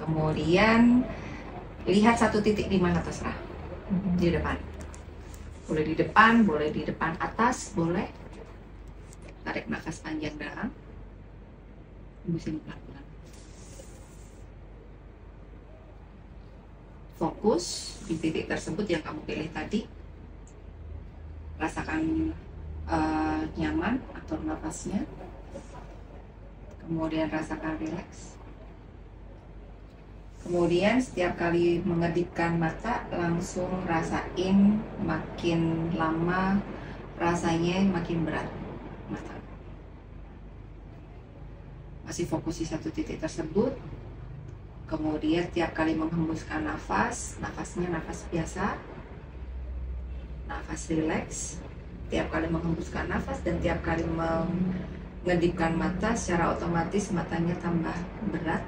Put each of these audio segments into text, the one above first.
Kemudian lihat satu titik di mana terserah. Di depan. Boleh di depan atas, boleh. Tarik nafas panjang dalam. Hembusin pelan-pelan. Fokus di titik tersebut yang kamu pilih tadi. Rasakan nyaman, atur nafasnya. Kemudian rasakan rileks. Kemudian setiap kali mengedipkan mata langsung rasain makin lama rasanya makin berat mata. Masih fokus di satu titik tersebut. Kemudian tiap kali menghembuskan nafas, nafasnya nafas biasa, nafas rileks. Tiap kali menghembuskan nafas dan tiap kali mengedipkan mata, secara otomatis matanya tambah berat,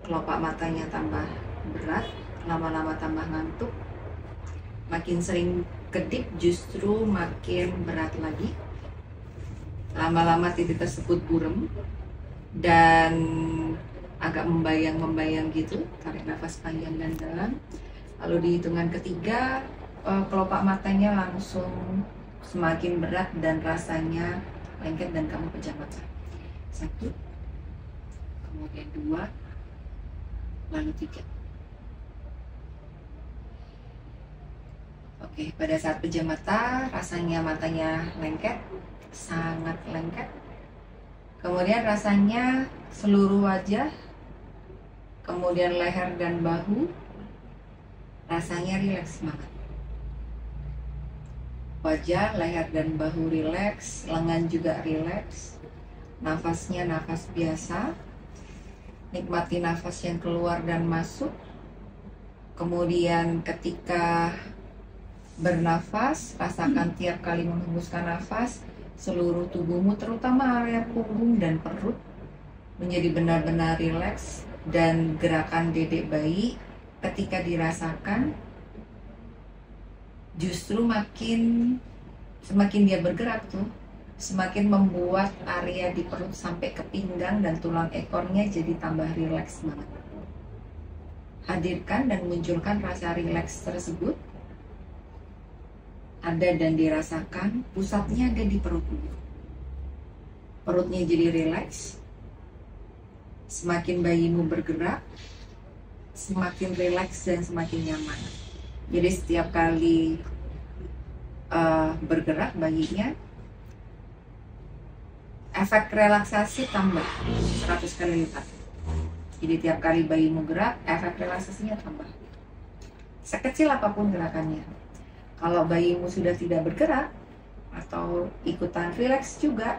kelopak matanya tambah berat, lama-lama tambah ngantuk. Makin sering kedip justru makin berat lagi. Lama-lama titik tersebut buram dan agak membayang-membayang gitu. Tarik nafas panjang dan dalam. Lalu di hitungan ketiga, kelopak matanya langsung semakin berat dan rasanya lengket dan kamu pejam mata. 1, kemudian 2, lalu 3. Oke, pada saat pejam mata, rasanya matanya lengket, sangat lengket. Kemudian rasanya seluruh wajah, kemudian leher dan bahu, rasanya rileks banget. Wajah, leher dan bahu rileks, lengan juga rileks. Nafasnya nafas biasa. Nikmati nafas yang keluar dan masuk. Kemudian ketika bernafas, rasakan tiap kali menghembuskan nafas, seluruh tubuhmu terutama area punggung dan perut menjadi benar-benar rileks, dan gerakan dedek bayi ketika dirasakan justru semakin dia bergerak tuh, semakin membuat area di perut sampai ke pinggang dan tulang ekornya jadi tambah rileks banget. Hadirkan dan munculkan rasa rileks tersebut. Ada dan dirasakan, pusatnya ada di perutmu. Perutnya jadi rileks. Semakin bayimu bergerak, semakin rileks dan semakin nyaman. Jadi setiap kali bergerak bayinya, efek relaksasi tambah 100 kali lipat. Jadi tiap kali bayimu gerak, efek relaksasinya tambah. Sekecil apapun gerakannya. Kalau bayimu sudah tidak bergerak atau ikutan rileks juga,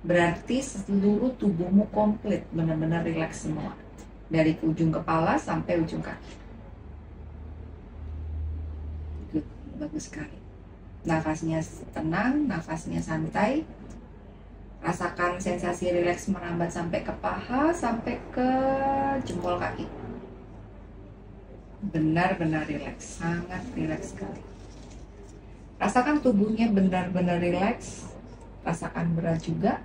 berarti seluruh tubuhmu komplit, benar-benar rileks semua. Dari ujung kepala sampai ujung kaki. Good, bagus sekali. Nafasnya tenang, nafasnya santai. Rasakan sensasi rileks merambat sampai ke paha, sampai ke jempol kaki. Benar-benar rileks, sangat rileks sekali. Rasakan tubuhnya benar-benar rileks. Rasakan berat juga.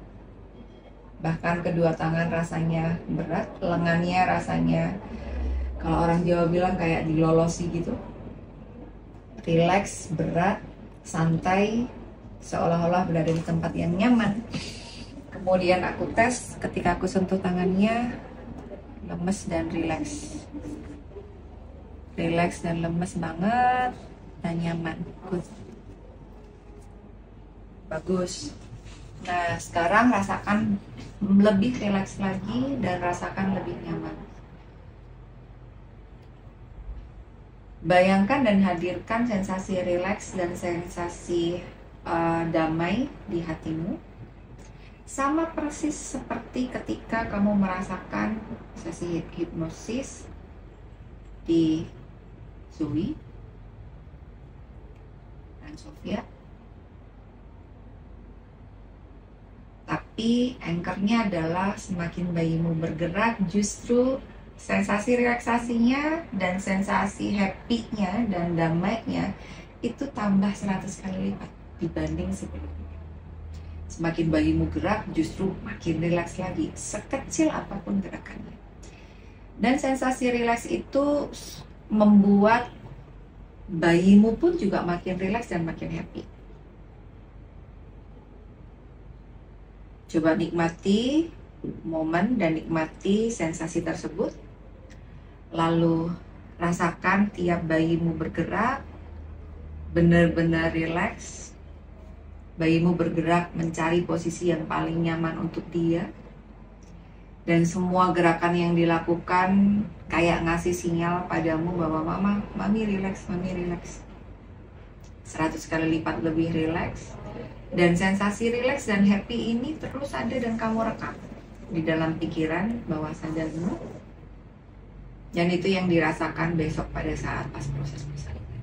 Bahkan kedua tangan rasanya berat, lengannya rasanya, kalau orang Jawa bilang kayak dilolosi gitu. Rileks, berat, santai, seolah-olah berada di tempat yang nyaman. Kemudian aku tes, ketika aku sentuh tangannya, lemes dan rileks. Rileks dan lemes banget, dan nyaman. Good. Bagus. Nah, sekarang rasakan lebih rileks lagi dan rasakan lebih nyaman. Bayangkan dan hadirkan sensasi rileks dan sensasi damai di hatimu. Sama persis seperti ketika kamu merasakan sesi hipnosis di Zoe dan Sofia. Tapi anchornya adalah semakin bayimu bergerak, justru sensasi relaksasinya dan sensasi happy-nya dan damainya itu tambah 100 kali lipat dibanding sebelumnya. Semakin bayimu gerak, justru makin rileks lagi, sekecil apapun gerakannya. Dan sensasi rileks itu membuat bayimu pun juga makin rileks dan makin happy. Coba nikmati momen dan nikmati sensasi tersebut. Lalu rasakan tiap bayimu bergerak, benar-benar rileks. Bayimu bergerak mencari posisi yang paling nyaman untuk dia. Dan semua gerakan yang dilakukan kayak ngasih sinyal padamu bahwa mami rileks, mami rileks. 100 kali lipat lebih rileks. Dan sensasi rileks dan happy ini terus ada dan kamu rekam di dalam pikiran bawah sadarmu. Dan itu yang dirasakan besok pada saat pas proses persalinan.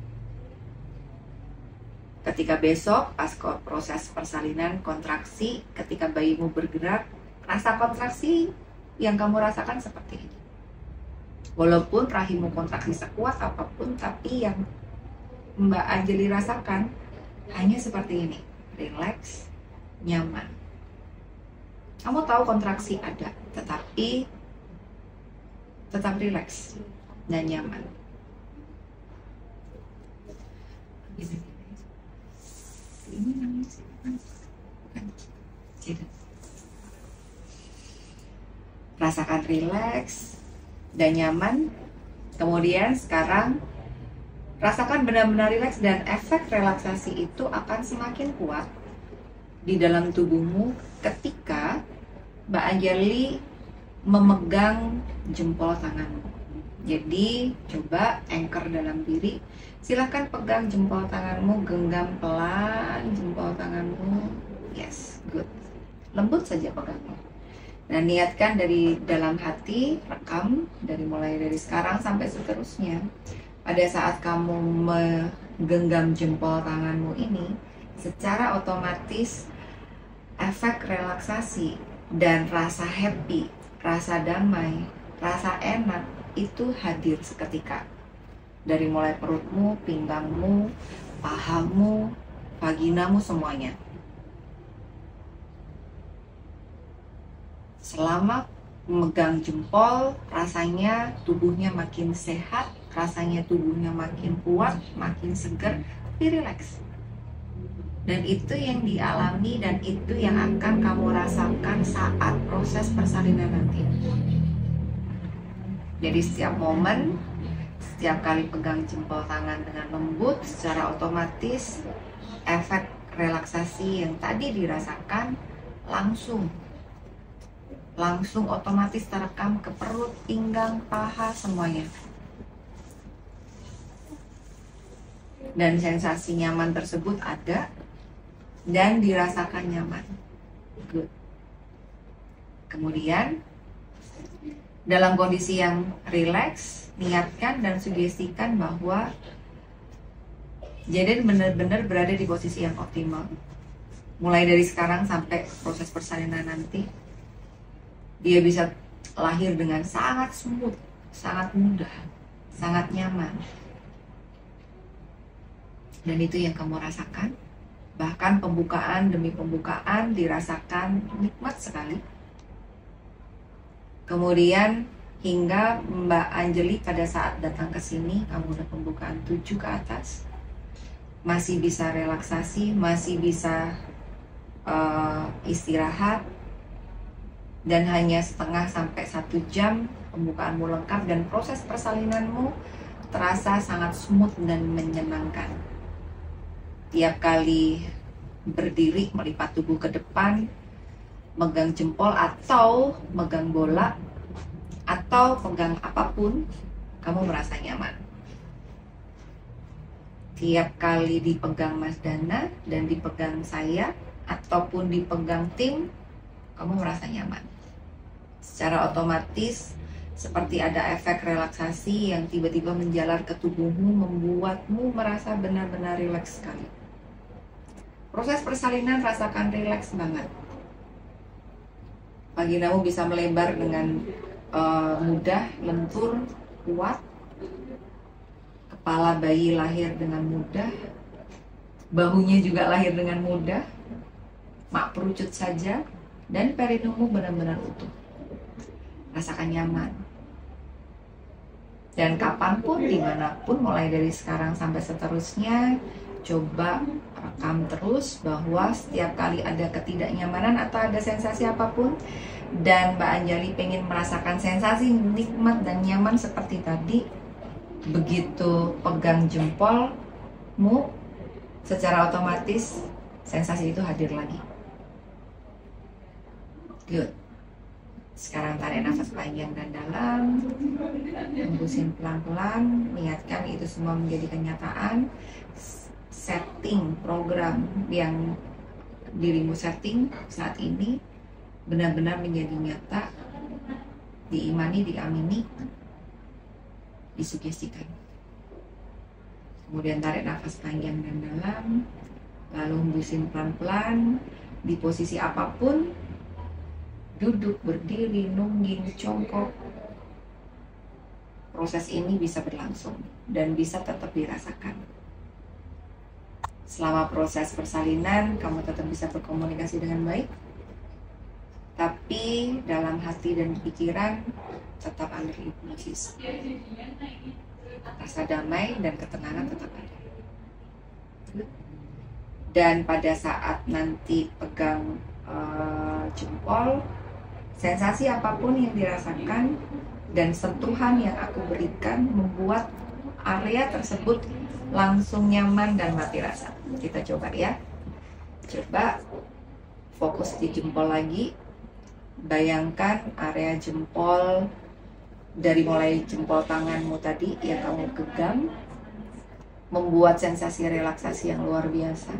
Ketika besok pas proses persalinan kontraksi, ketika bayimu bergerak, rasa kontraksi yang kamu rasakan seperti ini. Walaupun rahimmu kontraksi sekuat apapun, tapi yang Mbak Anjeli rasakan hanya seperti ini, rileks, nyaman. Kamu tahu kontraksi ada, tetapi tetap rileks dan nyaman. Ini namanya bukan. Rasakan rileks dan nyaman. Kemudian sekarang rasakan benar-benar rileks dan efek relaksasi itu akan semakin kuat di dalam tubuhmu ketika Mbak Anjeli memegang jempol tanganmu. Jadi coba anchor dalam diri. Silahkan pegang jempol tanganmu, genggam pelan jempol tanganmu. Yes, good. Lembut saja pegangnya. Nah, niatkan dari dalam hati, rekam mulai dari sekarang sampai seterusnya. Pada saat kamu menggenggam jempol tanganmu ini, secara otomatis efek relaksasi dan rasa happy, rasa damai, rasa enak itu hadir seketika. Dari mulai perutmu, pinggangmu, pahamu, vaginamu, semuanya. Selama memegang jempol, rasanya tubuhnya makin sehat, rasanya tubuhnya makin kuat, makin segar, tapi rileks. Dan itu yang dialami dan itu yang akan kamu rasakan saat proses persalinan nanti. Jadi setiap momen, setiap kali pegang jempol tangan dengan lembut, secara otomatis efek relaksasi yang tadi dirasakan langsung otomatis terekam ke perut, pinggang, paha, semuanya. Dan sensasi nyaman tersebut ada dan dirasakan nyaman. Good. Kemudian dalam kondisi yang rileks, niatkan dan sugestikan bahwa Jaden benar-benar berada di posisi yang optimal. Mulai dari sekarang sampai proses persalinan nanti, dia bisa lahir dengan sangat smooth, sangat mudah, sangat nyaman. Dan itu yang kamu rasakan. Bahkan pembukaan demi pembukaan dirasakan nikmat sekali. Kemudian hingga Mbak Anjeli pada saat datang ke sini, kamu udah pembukaan 7 ke atas. Masih bisa relaksasi, masih bisa istirahat. Dan hanya setengah sampai 1 jam pembukaanmu lengkap dan proses persalinanmu terasa sangat smooth dan menyenangkan. Tiap kali berdiri melipat tubuh ke depan, megang jempol atau megang bola atau pegang apapun, kamu merasa nyaman. Tiap kali dipegang Mas Dana dan dipegang saya ataupun dipegang tim, kamu merasa nyaman. Secara otomatis seperti ada efek relaksasi yang tiba-tiba menjalar ke tubuhmu, membuatmu merasa benar-benar rileks sekali. Proses persalinan rasakan rileks banget. Vaginamu bisa melebar dengan mudah, lentur, kuat. Kepala bayi lahir dengan mudah. Bahunya juga lahir dengan mudah. Mak perucut saja. Dan perineummu benar-benar utuh. Rasakan nyaman. Dan kapanpun, dimanapun, mulai dari sekarang sampai seterusnya, coba rekam terus bahwa setiap kali ada ketidaknyamanan atau ada sensasi apapun, dan Mbak Anjali pengen merasakan sensasi nikmat dan nyaman seperti tadi, begitu pegang jempolmu, secara otomatis sensasi itu hadir lagi. Good. Sekarang tarik nafas panjang dan dalam, hembusin pelan-pelan, niatkan itu semua menjadi kenyataan. Setting program yang dirimu setting saat ini benar-benar menjadi nyata, diimani, diamini, disugestikan. Kemudian tarik nafas panjang dan dalam, lalu hembusin pelan-pelan di posisi apapun, duduk, berdiri, nungging, jongkok. Proses ini bisa berlangsung dan bisa tetap dirasakan. Selama proses persalinan, kamu tetap bisa berkomunikasi dengan baik, tapi dalam hati dan pikiran tetap under hipnosis. Rasa damai dan ketenangan tetap ada. Dan pada saat nanti pegang jempol, sensasi apapun yang dirasakan dan sentuhan yang aku berikan membuat area tersebut langsung nyaman dan mati rasa. Kita coba ya. Coba fokus di jempol lagi. Bayangkan area jempol, dari mulai jempol tanganmu tadi yang kamu genggam, membuat sensasi relaksasi yang luar biasa.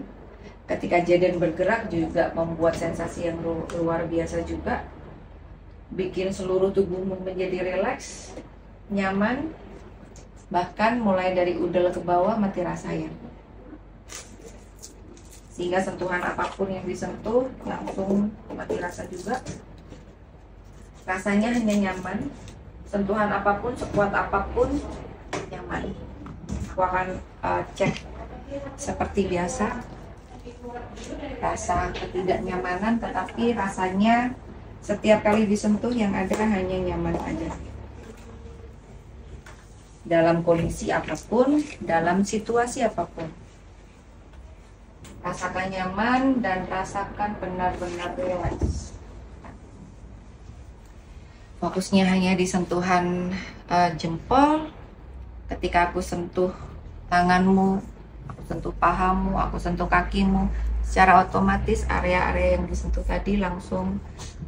Ketika Jaden bergerak juga membuat sensasi yang luar biasa juga. Bikin seluruh tubuhmu menjadi rileks, nyaman, bahkan mulai dari udel ke bawah mati rasanya. Sehingga sentuhan apapun yang disentuh langsung mati rasa juga. Rasanya hanya nyaman. Sentuhan apapun, sekuat apapun, nyaman. Aku akan cek seperti biasa. Rasa ketidaknyamanan, tetapi rasanya setiap kali disentuh yang ada hanya nyaman aja. Dalam kondisi apapun, dalam situasi apapun. Rasakan nyaman dan rasakan benar-benar relax. Fokusnya hanya di sentuhan jempol. Ketika aku sentuh tanganmu, aku sentuh pahamu, aku sentuh kakimu, secara otomatis area-area yang disentuh tadi langsung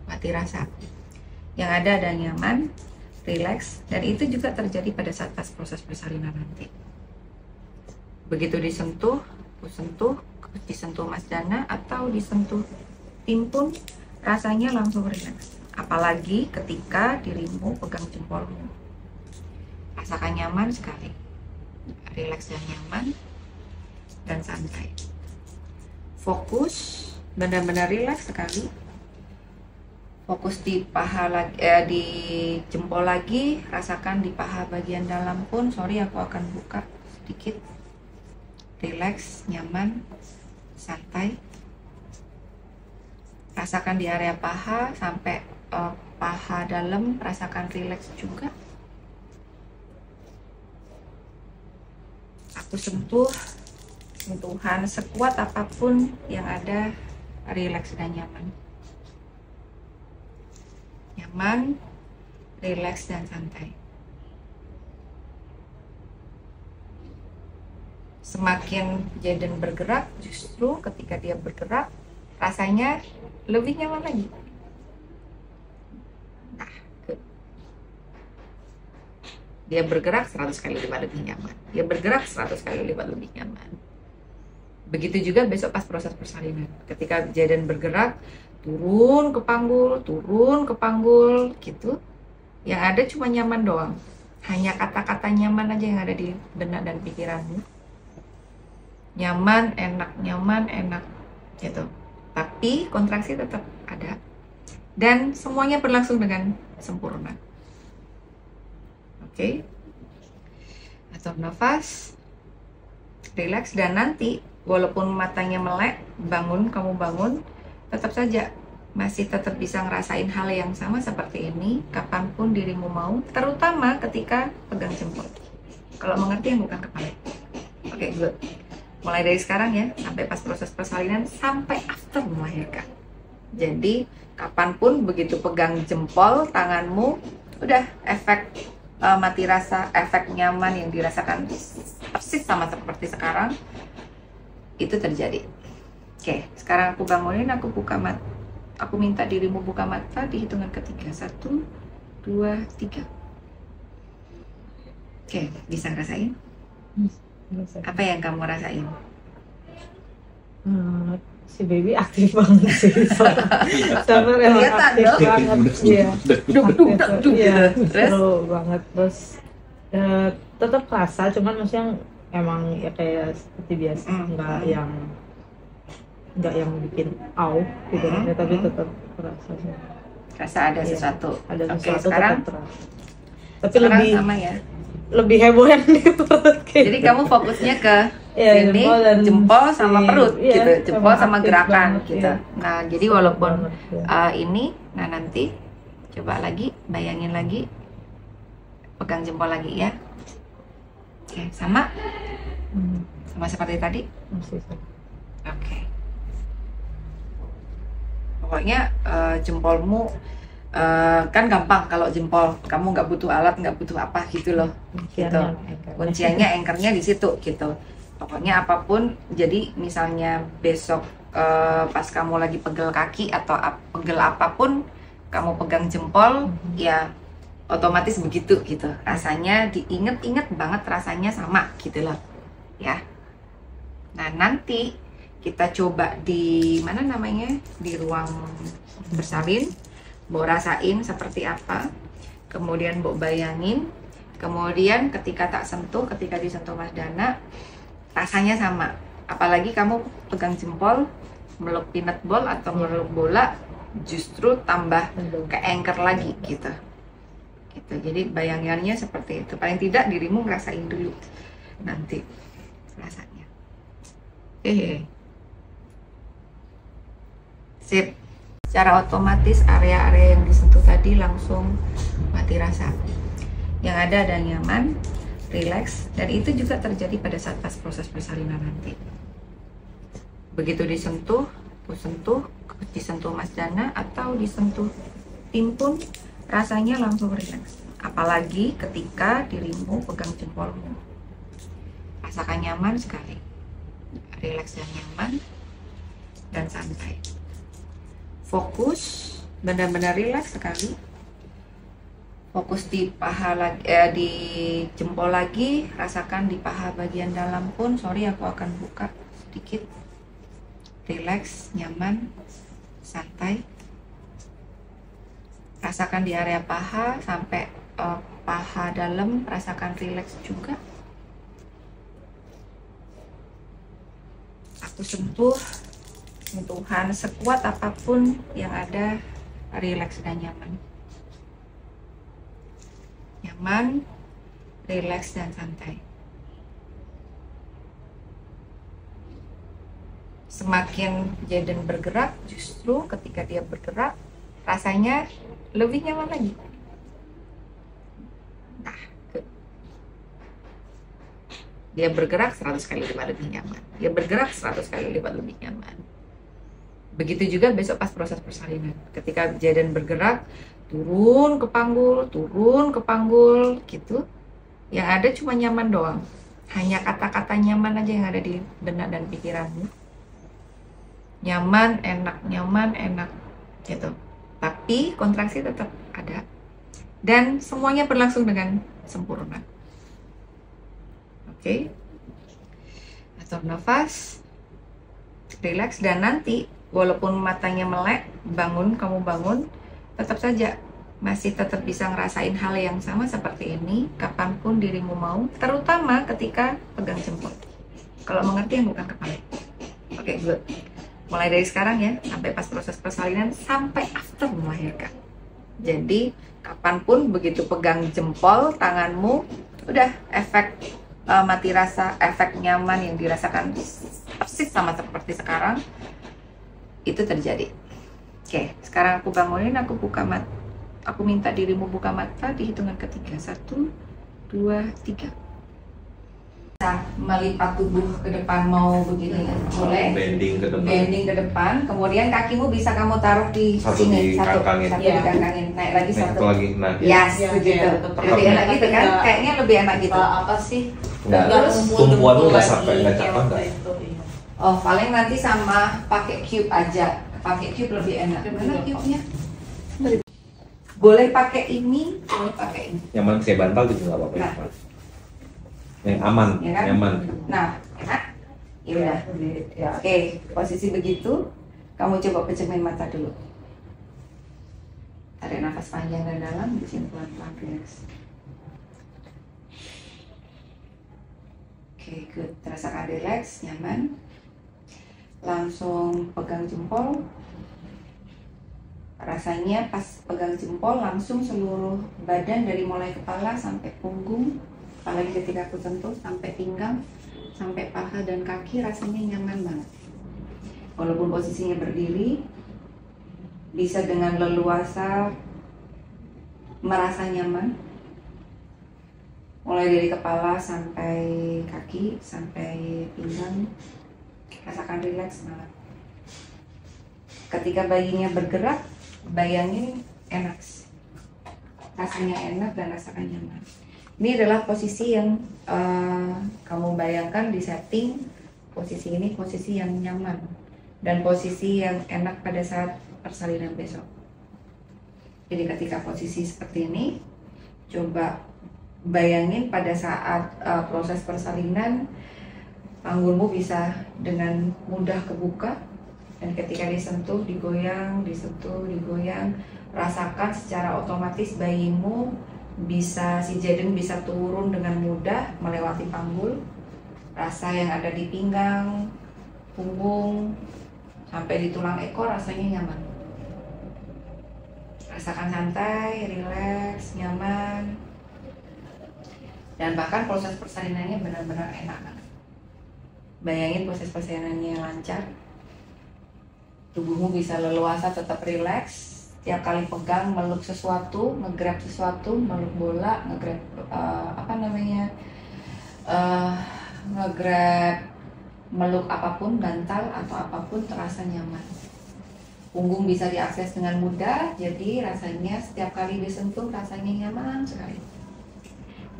mati rasa. Yang ada nyaman, relax, dan itu juga terjadi pada saat pas proses persalinan nanti. Begitu disentuh, aku sentuh, disentuh Mas Dana atau disentuh tim pun rasanya langsung relax. Apalagi ketika dirimu pegang jempolmu, rasakan nyaman sekali, relax dan nyaman dan santai. Fokus, benar-benar relax sekali. Fokus di paha lagi, di jempol lagi, rasakan di paha bagian dalam pun. Sorry, aku akan buka sedikit. Relax, nyaman, santai. Rasakan di area paha sampai paha dalam, rasakan relax juga. Aku sentuh, sentuhan sekuat apapun yang ada, relax dan nyaman. Nyaman, relax dan santai. Semakin Jaden bergerak, justru ketika dia bergerak rasanya lebih nyaman lagi. Nah, dia bergerak 100 kali lipat lebih nyaman. Dia bergerak 100 kali lipat lebih nyaman. Begitu juga besok pas proses persalinan. Ketika Jaden bergerak, turun ke panggul gitu. Yang ada cuma nyaman doang. Hanya kata-kata nyaman aja yang ada di benak dan pikiranmu. Nyaman, enak gitu. Tapi kontraksi tetap ada. Dan semuanya berlangsung dengan sempurna. Oke. Atur nafas. Relax, dan nanti walaupun matanya melek, kamu bangun, tetap saja masih tetap bisa ngerasain hal yang sama seperti ini kapanpun dirimu mau, terutama ketika pegang jempol. Kalau mengerti yang bukan kepala. Oke, good. Mulai dari sekarang ya, sampai pas proses persalinan, sampai after melahirkan. Jadi, kapanpun begitu pegang jempol tanganmu, udah efek mati rasa, efek nyaman yang dirasakan persis sama seperti sekarang, itu terjadi. Oke, sekarang aku bangunin, aku buka mata. Aku minta dirimu buka mata di hitungan ketiga. 1, 2, 3. Oke, bisa ngerasain? Apa yang kamu rasain? Si baby aktif banget sih. Sampai emang aktif banget. Iya. Iya, seru banget. Terus tetap kerasa, cuman maksudnya emang ya kayak seperti biasa, nggak yang bikin gitu kan, tapi tetap kerasa sih. Rasa ada sesuatu. Ada sesuatu. Oke, sekarang terasa. Tapi sekarang lebih sama ya. Lebih heboh yang di perut. Jadi kamu fokusnya ke sini, jempol sama perut gitu, jempol sama gerakan banget, gitu. Nah, jadi walaupun banget, ini, nah nanti coba lagi, bayangin lagi, pegang jempol lagi ya. Oke, sama seperti tadi. Oke. Pokoknya jempolmu kan gampang kalau jempol, kamu nggak butuh alat, nggak butuh apa gitu loh, gitu. Kunciannya anchornya di situ gitu. Pokoknya apapun, jadi misalnya besok pas kamu lagi pegel kaki atau pegel apapun, kamu pegang jempol, ya otomatis begitu gitu. Rasanya diinget-inget banget, rasanya sama gitu loh, ya. Nah nanti kita coba di mana namanya, di ruang bersalin. Mbok rasain seperti apa, kemudian Mbok bayangin, kemudian ketika tak sentuh, ketika disentuh Mas Dana, rasanya sama. Apalagi kamu pegang jempol, meluk peanut ball atau meluk bola, justru tambah ke anchor lagi gitu. Jadi bayangannya seperti itu. Paling tidak dirimu ngerasain dulu nanti rasanya. Sip. Secara otomatis area-area yang disentuh tadi langsung mati rasa. Yang ada nyaman, rileks, dan itu juga terjadi pada saat pas proses persalinan nanti. Begitu disentuh Mas Dana atau disentuh tim pun rasanya langsung rileks. Apalagi ketika dirimu pegang jempolmu. Rasakan nyaman sekali. Rileks dan nyaman dan santai. Fokus, benar-benar rileks sekali. Fokus di paha lagi, di jempol lagi. Rasakan di paha bagian dalam pun. Sorry, aku akan buka sedikit. Rileks, nyaman, santai. Rasakan di area paha sampai paha dalam. Rasakan rileks juga. Aku sentuhan sekuat apapun yang ada, rileks dan nyaman. Nyaman, rileks dan santai. Semakin Jaden bergerak, justru ketika dia bergerak rasanya lebih nyaman lagi. Nah, dia bergerak 100 kali lipat lebih nyaman. Dia bergerak 100 kali lipat lebih nyaman. Begitu juga besok pas proses persalinan. Ketika Jaden bergerak, turun ke panggul gitu. Yang ada cuma nyaman doang. Hanya kata-kata nyaman aja yang ada di benak dan pikiranmu. Nyaman, enak gitu. Tapi kontraksi tetap ada. Dan semuanya berlangsung dengan sempurna. Oke. Atur nafas. Relax, dan nanti walaupun matanya melek, kamu bangun, tetap saja masih tetap bisa ngerasain hal yang sama seperti ini kapanpun dirimu mau, terutama ketika pegang jempol. Kalau mengerti yang bukan kepala. Oke, good. Mulai dari sekarang ya, sampai pas proses persalinan, sampai after melahirkan. Jadi kapanpun begitu pegang jempol tanganmu, udah efek mati rasa, efek nyaman yang dirasakan persis sama seperti sekarang, itu terjadi. Oke, sekarang aku bangunin, aku buka mata. Aku minta dirimu buka mata di hitungan ketiga. 1, 2, 3. Melipat tubuh ke depan mau begini ya, boleh. Bending ke depan. Bending ke depan. Kemudian kakimu bisa kamu taruh di sini. Satu dikangkangin. Naik lagi satu. Lagi, nah. Yes, begitu. Lebih enak gitu kan? Kayaknya lebih enak gitu. Apa sih? Terus tumpuan lu nggak sampai nggak capek nggak? Oh, paling nanti sama pakai cube aja. Pakai cube lebih enak. Mana cube-nya? Boleh pakai ini, boleh pakai ini. Yang mana saya bantal juga nggak apa-apa. Nah. Yang aman, Ya kan? nyaman. Nah, enak. Ya udah. Oke, posisi begitu. Kamu coba pejamkan mata dulu. Tarik nafas panjang dan dalam, bikin pelan-pelan relax. Oke, good. Rasakan relax, nyaman. Langsung pegang jempol. Rasanya pas pegang jempol langsung seluruh badan dari mulai kepala sampai punggung, apalagi ketika aku sentuh sampai pinggang, sampai paha dan kaki rasanya nyaman banget. Walaupun posisinya berdiri, bisa dengan leluasa merasa nyaman. Mulai dari kepala sampai kaki, sampai pinggang, rasakan rileks banget. Ketika bayinya bergerak, bayangin enak, rasanya enak dan rasakan nyaman. Ini adalah posisi yang kamu bayangkan di setting. Posisi ini posisi yang nyaman dan posisi yang enak pada saat persalinan besok. Jadi ketika posisi seperti ini, coba bayangin pada saat proses persalinan, panggulmu bisa dengan mudah kebuka, dan ketika disentuh, digoyang, disentuh, digoyang, rasakan secara otomatis bayimu bisa, si jaden bisa turun dengan mudah melewati panggul. Rasa yang ada di pinggang, punggung, sampai di tulang ekor rasanya nyaman. Rasakan santai, rileks, nyaman, dan bahkan proses persalinannya benar-benar enak banget. Bayangin proses persalinannya lancar. Tubuhmu bisa leluasa tetap rileks. Tiap kali pegang, meluk sesuatu, nge-grab sesuatu, meluk bola, nge-grab nge-grab, meluk apapun, bantal atau apapun, terasa nyaman. Punggung bisa diakses dengan mudah, jadi rasanya setiap kali disentuh rasanya nyaman sekali.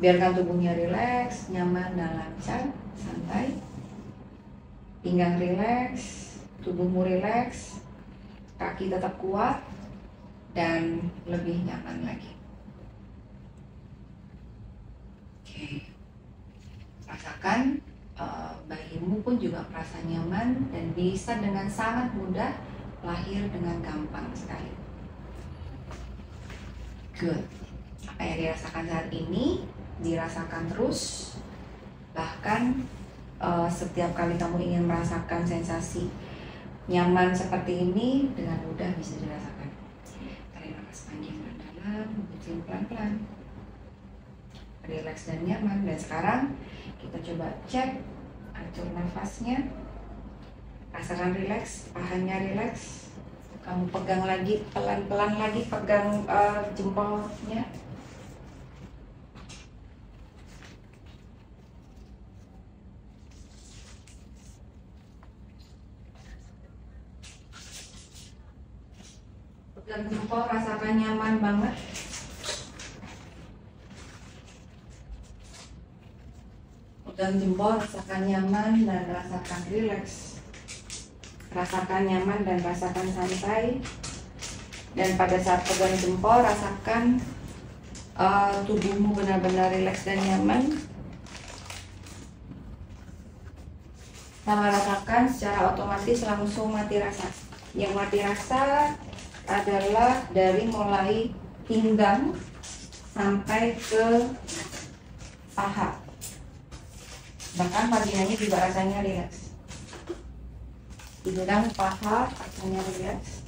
Biarkan tubuhnya rileks, nyaman dan lancar, santai. Pinggang rileks, tubuhmu rileks, kaki tetap kuat, dan lebih nyaman lagi. Oke, rasakan bayimu pun juga merasa nyaman dan bisa dengan sangat mudah lahir dengan gampang sekali. Good. Apa yang dirasakan saat ini, dirasakan terus. Bahkan setiap kali kamu ingin merasakan sensasi nyaman seperti ini, dengan mudah bisa dirasakan. Tarik nafas panjang dan dalam, bikin pelan-pelan, rileks dan nyaman. Dan sekarang kita coba cek, atur nafasnya, rasakan rileks, pahanya rileks. Kamu pegang lagi, pelan-pelan lagi pegang jempolnya. Pegang jempol, rasakan nyaman banget. Pegang jempol, rasakan nyaman dan rasakan rileks. Rasakan nyaman dan rasakan santai. Dan pada saat pegang jempol, rasakan tubuhmu benar-benar rileks dan nyaman. Sama rasakan secara otomatis langsung mati rasa. Yang mati rasa adalah dari mulai pinggang sampai ke paha. Bahkan vaginanya juga rasanya rileks. Pinggang, paha, rasanya rileks.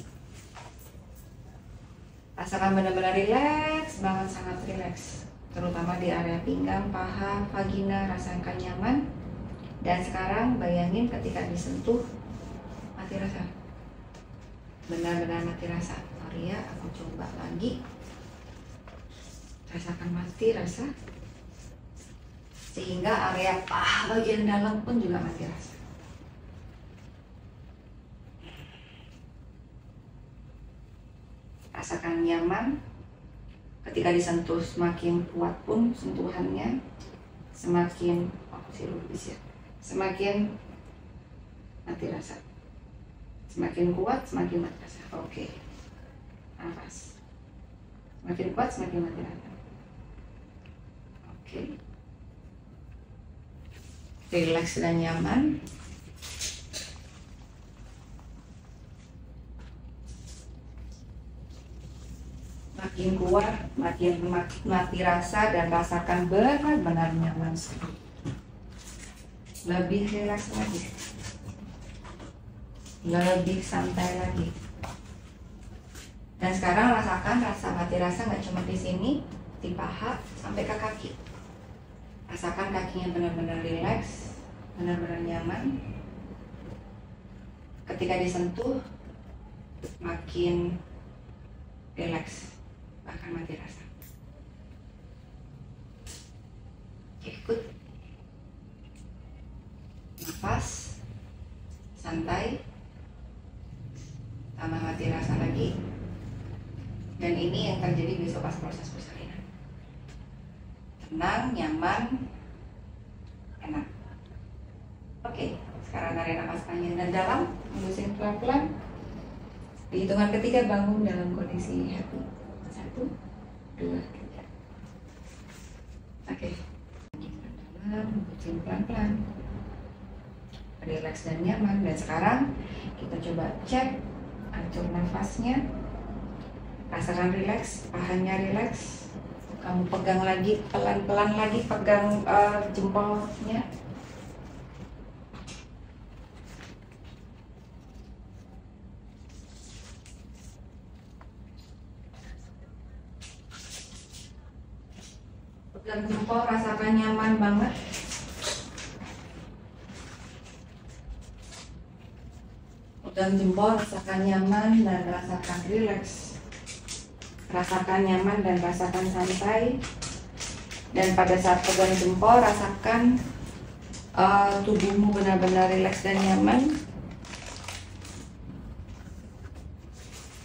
Rasakan benar-benar rileks, banget, sangat rileks. Terutama di area pinggang, paha, vagina, rasakan nyaman. Dan sekarang bayangin ketika disentuh, mati rasa. benar-benar mati rasa. Sorry ya, aku coba lagi. Rasakan mati rasa, sehingga area paha bagian dalam pun juga mati rasa. Rasakan nyaman. Ketika disentuh, semakin kuat pun sentuhannya, semakin semakin mati rasa. Semakin kuat, semakin mati rasa. Oke. Nafas. Semakin kuat, semakin mati rasa. Oke. Rileks dan nyaman. Makin kuat, makin mati rasa, dan rasakan benar-benar nyaman. Lebih rileks lagi, lebih santai lagi. Dan sekarang rasakan rasa mati rasa nggak cuma di sini, di paha sampai ke kaki. Rasakan kakinya benar-benar rileks, benar-benar nyaman. Ketika disentuh, makin rileks, bahkan mati rasa. Ikut nafas santai, tambah mati rasa lagi. Dan ini yang terjadi besok pas proses persalinan. Tenang, nyaman, enak. Oke, sekarang tarik nafas panjang dan dalam, hembusin pelan-pelan. Di hitungan ketiga bangun dalam kondisi happy. 1, 2, 3. Oke. Dalam, hembusin pelan-pelan. Relax dan nyaman. Dan sekarang kita coba cek, atur nafasnya. Rasakan rileks, pahanya rileks. Kamu pegang lagi, pelan-pelan lagi pegang jempolnya. Pegang jempol, rasakan nyaman banget. Pegang jempol, rasakan nyaman dan rasakan rileks. Rasakan nyaman dan rasakan santai. Dan pada saat pegang jempol, rasakan tubuhmu benar-benar rileks dan nyaman.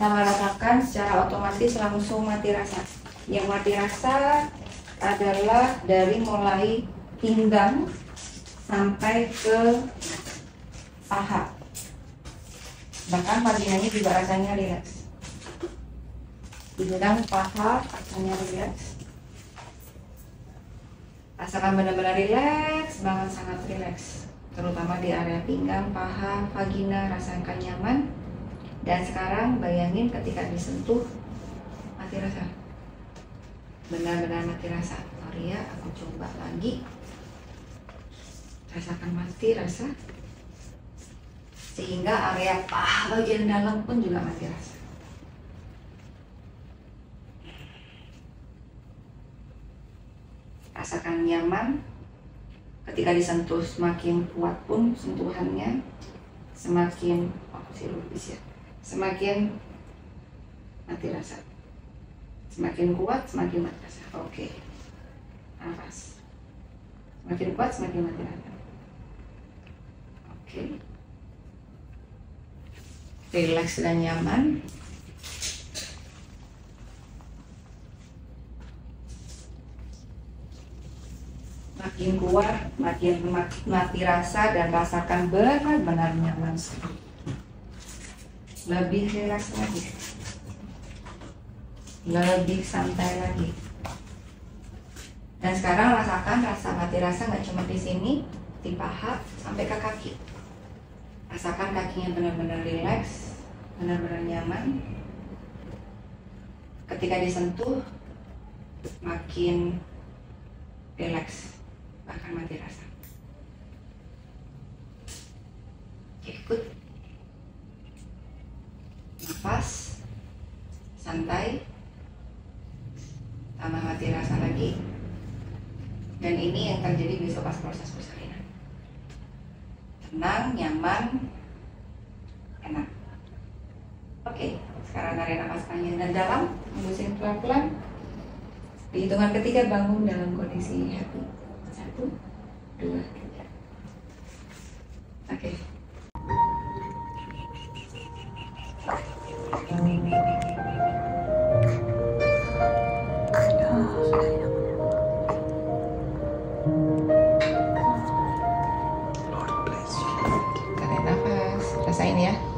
Sama rasakan secara otomatis langsung mati rasa. Yang mati rasa adalah dari mulai pinggang sampai ke paha. Bahkan vaginanya juga rasanya rileks. Pinggang, paha, rasanya rileks. Rasakan benar-benar rileks, banget, sangat rileks. Terutama di area pinggang, paha, vagina, rasakan nyaman. Dan sekarang bayangin ketika disentuh, mati rasa. Benar-benar mati rasa. Sorry ya, aku coba lagi. Rasakan mati rasa, sehingga area paha bagian dalam pun juga mati rasa. Rasakan nyaman. Ketika disentuh, semakin kuat pun sentuhannya, semakin semakin mati rasa. Semakin kuat, semakin mati rasa. Oke. Nafas. Semakin kuat, semakin mati rasa. Oke. Rileks dan nyaman. Makin kuat, makin mati rasa, dan rasakan benar-benar nyaman. Lebih rileks lagi, lebih santai lagi. Dan sekarang rasakan rasa mati rasa nggak cuma di sini, di paha sampai ke kaki. Rasakan kakinya benar-benar rileks, benar-benar nyaman. Ketika disentuh, makin rileks, bahkan mati rasa. Ikut nafas santai, tambah mati rasa lagi. Dan ini yang terjadi besok pas proses persalinan. Tenang, nyaman, enak. Oke. Sekarang tarik nafas panjang dan dalam, hembusin pelan-pelan. Di hitungan ketiga bangun dalam kondisi happy. 1, 2, 3. Oke. Tarik nafas, rasain ya.